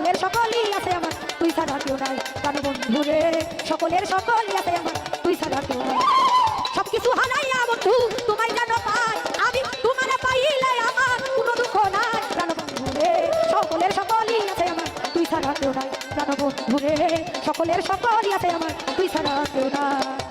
সকলের সকলই আছে আমার তুই ছাড়া কেউ নাই প্রাণবন্ধু রে সকলের সকলই আছে আমার তুই ছাড়া কেউ নাই সবকিছু হারাইয়া বন্ধু তোমায় যেন পাই আমি তোমার পাইলে আমার কোনো দুঃখ নাই প্রাণবন্ধু রে সকলের সকলই আছে আমার তুই ছাড়া কেউ নাই প্রাণবন্ধু রে সকলের সকলই আছে আমার তুই ছাড়া কেউ নাই